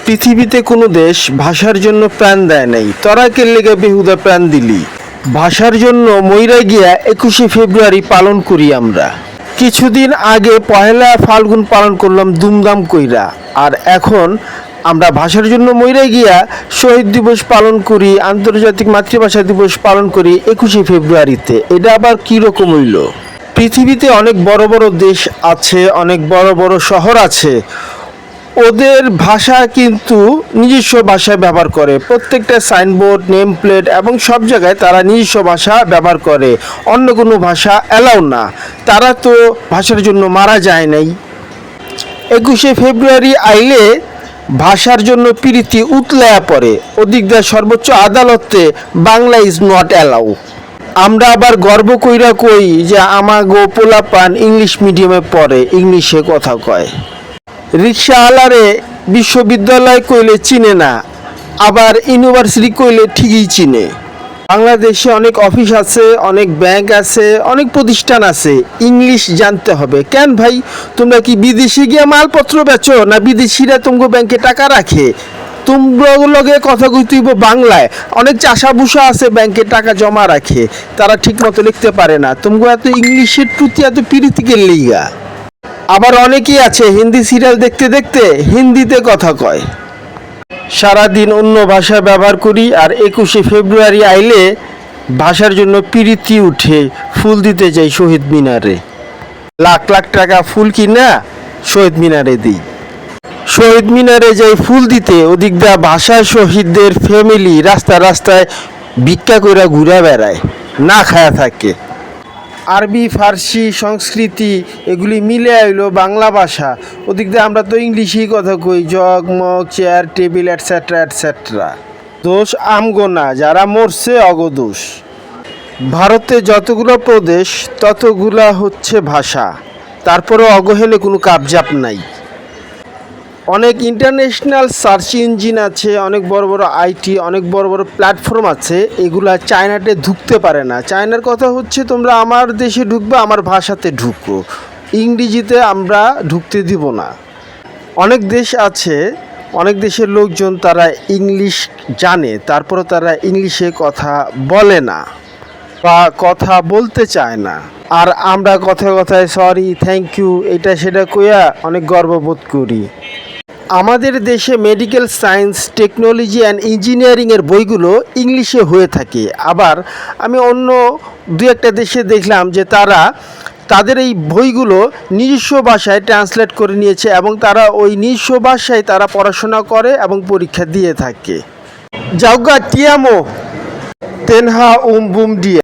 পৃথিবীতে কোনো দেশ ভাষার জন্য প্রাণ দেয় নাই, তোরা কে লেগে বেহুদা প্রাণ দিলি। ভাষার জন্য মইরা গিয়া 21শে ফেব্রুয়ারি পালন করি আমরা। কিছুদিন আগে পহেলা ফাল্গুন পালন করলাম দুমদাম কইরা, আর এখন আমরা ভাষার জন্য মইরা গিয়া শহীদ দিবস পালন করি, আন্তর্জাতিক মাতৃভাষা দিবস পালন করি 21শে ফেব্রুয়ারিতে। এটা আবার কীরকম হইল? পৃথিবীতে অনেক বড় বড় দেশ আছে, অনেক বড় বড় শহর আছে, ওদের ভাষা কিন্তু নিজস্ব ভাষায় ব্যবহার করে। প্রত্যেকটা সাইনবোর্ড, নেম প্লেট এবং সব জায়গায় তারা নিজস্ব ভাষা ব্যবহার করে, অন্য কোনো ভাষা অ্যালাউ না। তারা তো ভাষার জন্য মারা যায় নাই। 21শে ফেব্রুয়ারি আইলে ভাষার জন্য প্রীতি উতলায়া পড়ে। ওদিক দিয়ে সর্বোচ্চ আদালতে বাংলা ইজ নট অ্যালাউ। আমরা আবার গর্ব কইরা কই যে আমাগো পোলাপান ইংলিশ মিডিয়ামে পড়ে, ইংলিশে কথা কয়। রিক্সাওয়ালারে বিশ্ববিদ্যালয় কইলে চিনে না, আবার ইউনিভার্সিটি কইলে ঠিকই চিনে। বাংলাদেশে অনেক অফিস আছে, অনেক ব্যাংক আছে, অনেক প্রতিষ্ঠান আছে, ইংলিশ জানতে হবে। কেন ভাই, তোমরা কি বিদেশে গিয়ে মালপত্র বেচো, না বিদেশিরা তোমাকে ব্যাংকে টাকা রাখে? তোমরা লগে কথা কইতেইব বাংলায়। অনেক চাষাভুষা আছে ব্যাংকে টাকা জমা রাখে, তারা ঠিক মতো লিখতে পারে না। তোমরা এত ইংলিশের প্রতি এত প্রীতিকের লিগা। আবার অনেকেই আছে হিন্দি সিরিয়াল দেখতে দেখতে হিন্দিতে কথা কয়। সারাদিন অন্য ভাষা ব্যবহার করি, আর 21শে ফেব্রুয়ারি আইলে ভাষার জন্য প্রীতি উঠে ফুল দিতে যাই শহীদ মিনারে। লাখ লাখ টাকা ফুল কিনা শহীদ মিনারে দিই। শহীদ মিনারে যাই ফুল দিতে, ওদিক দা ভাষা শহীদদের ফ্যামিলি রাস্তায় রাস্তায় ভিক্ষা কইরা ঘুরে বেড়ায়, না খায়া থাকে। আরবি, ফার্সি, সংস্কৃতি এগুলি মিলে আইলো বাংলা ভাষা। ওদিক দিয়ে আমরা তো ইংলিশেই কথা কই, jug mug chair table etcetera etcetera. দোষ আমগো না, যারা মরছে অগদোষ। ভারতে যতগুলো প্রদেশ ততগুলা হচ্ছে ভাষা, তারপরে অগহেলে কোনো কাবজাপ নাই। অনেক ইন্টারন্যাশনাল সার্চ ইঞ্জিন আছে, অনেক বড় বড় আইটি, অনেক বড় বড় প্ল্যাটফর্ম আছে, এগুলা চায়নাতে ঢুকতে পারে না। চায়নার কথা হচ্ছে তোমরা আমার দেশে ঢুকবে, আমার ভাষাতে ঢুকো, ইংরেজিতে আমরা ঢুকতে দিব না। অনেক দেশ আছে, অনেক দেশের লোকজন তারা ইংলিশ জানে, তারপরে তারা ইংলিশে কথা বলে না বা কথা বলতে চায় না। আর আমরা কথায় কথায় সরি, থ্যাংক ইউ, এটা সেটা কইয়া অনেক গর্ববোধ করি। আমাদের দেশে মেডিকেল সায়েন্স, টেকনোলজি অ্যান্ড ইঞ্জিনিয়ারিংয়ের বইগুলো ইংলিশে হয়ে থাকে। আবার আমি অন্য দু একটা দেশে দেখলাম যে তাদের এই বইগুলো নিজস্ব ভাষায় ট্রান্সলেট করে নিয়েছে, এবং তারা ওই নিজস্ব ভাষায় তারা পড়াশোনা করে এবং পরীক্ষা দিয়ে থাকে। জাউগা টিয়ামো তেনহা বুম ডিয়া।